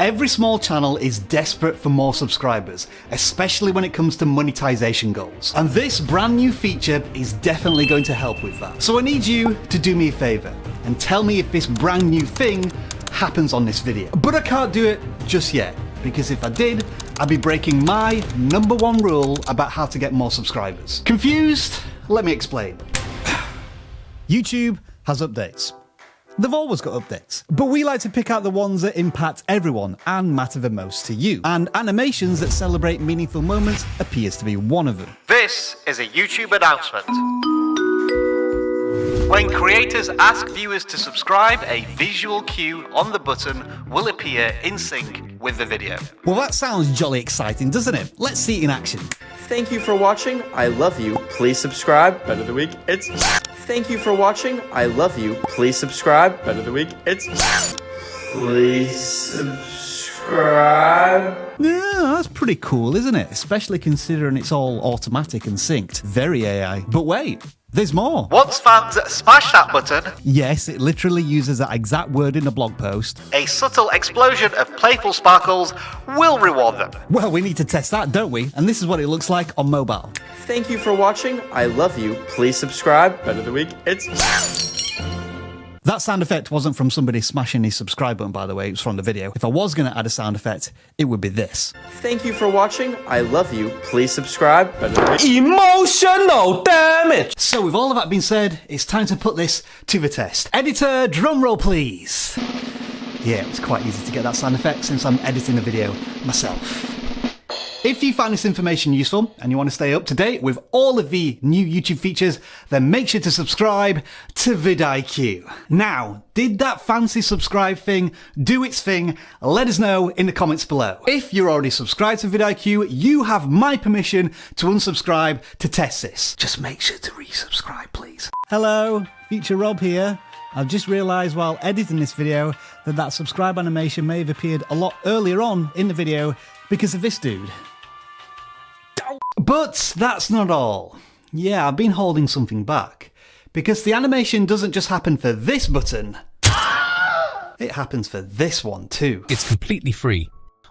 Every small channel is desperate for more subscribers, especially when it comes to monetization goals. And this brand new feature is definitely going to help with that. So I need you to do me a favor and tell me if this brand new thing happens on this video. But I can't do it just yet, because if I did, I'd be breaking my #1 rule about how to get more subscribers. Confused? Let me explain. YouTube has updates. They've always got updates, but we like to pick out the ones that impact everyone and matter the most to you. And animations that celebrate meaningful moments appears to be one of them. This is a YouTube announcement. When creators ask viewers to subscribe, a visual cue on the button will appear in sync with the video. Well, that sounds jolly exciting, doesn't it? Let's see it in action. Thank you for watching. I love you. Please subscribe. Bet of the week. It's. Thank you for watching. I love you. Please subscribe. Bet of the week. It's. Please subscribe. Yeah, that's pretty cool, isn't it? Especially considering it's all automatic and synced. Very AI. But wait, there's more. Once fans smash that button, yes, it literally uses that exact word in a blog post. a subtle explosion of playful sparkles will reward them. Well, we need to test that, don't we? And this is what it looks like on mobile. Thank you for watching. I love you. Please subscribe. Bet of the week. It's. That sound effect wasn't from somebody smashing his subscribe button, by the way. It was from the video. If I was going to add a sound effect, it would be this. Thank you for watching. I love you. Please subscribe. Bet of the week. Emotional damage! So with all of that being said, it's time to put this to the test. Editor, drum roll please. Yeah, it's quite easy to get that sound effect since I'm editing the video myself. If you find this information useful and you want to stay up to date with all of the new YouTube features, then make sure to subscribe to vidIQ. Now, did that fancy subscribe thing do its thing? Let us know in the comments below. If you're already subscribed to vidIQ, you have my permission to unsubscribe to test this. Just make sure to resubscribe, please. Hello, Future Rob here. I've just realised while editing this video that subscribe animation may have appeared a lot earlier on in the video because of this dude. But that's not all. Yeah, I've been holding something back. Because the animation doesn't just happen for this button. It happens for this one too. It's completely free.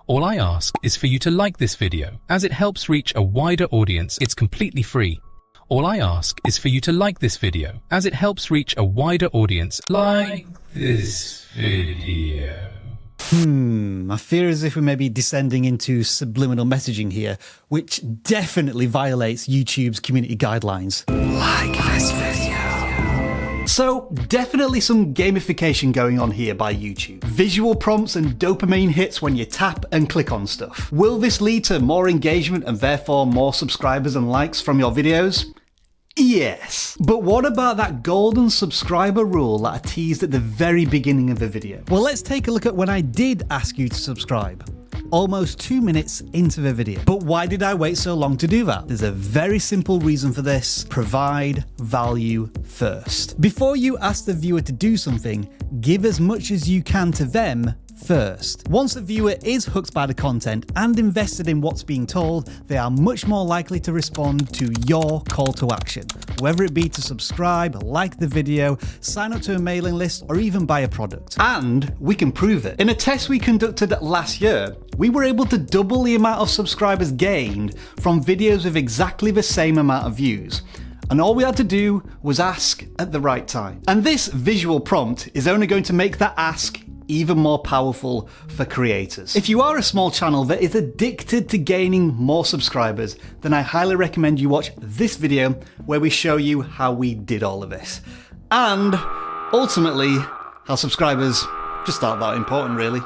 All I ask is for you to like this video, as it helps reach a wider audience. It's completely free. All I ask is for you to like this video, as it helps reach a wider audience. Like this video. I fear as if we may be descending into subliminal messaging here, which definitely violates YouTube's community guidelines. Like this video. So, definitely some gamification going on here by YouTube. Visual prompts and dopamine hits when you tap and click on stuff. Will this lead to more engagement and therefore more subscribers and likes from your videos? Yes. But what about that golden subscriber rule that I teased at the very beginning of the video? Well, let's take a look at when I did ask you to subscribe. Almost 2 minutes into the video. But why did I wait so long to do that? There's a very simple reason for this. Provide value first. Before you ask the viewer to do something, give as much as you can to them first. Once the viewer is hooked by the content and invested in what's being told, they are much more likely to respond to your call to action, whether it be to subscribe, like the video, sign up to a mailing list, or even buy a product. And we can prove it. In a test we conducted last year, we were able to double the amount of subscribers gained from videos with exactly the same amount of views. And all we had to do was ask at the right time. And this visual prompt is only going to make that ask even more powerful for creators. If you are a small channel that is addicted to gaining more subscribers, then I highly recommend you watch this video where we show you how we did all of this. And ultimately, how subscribers just aren't that important really.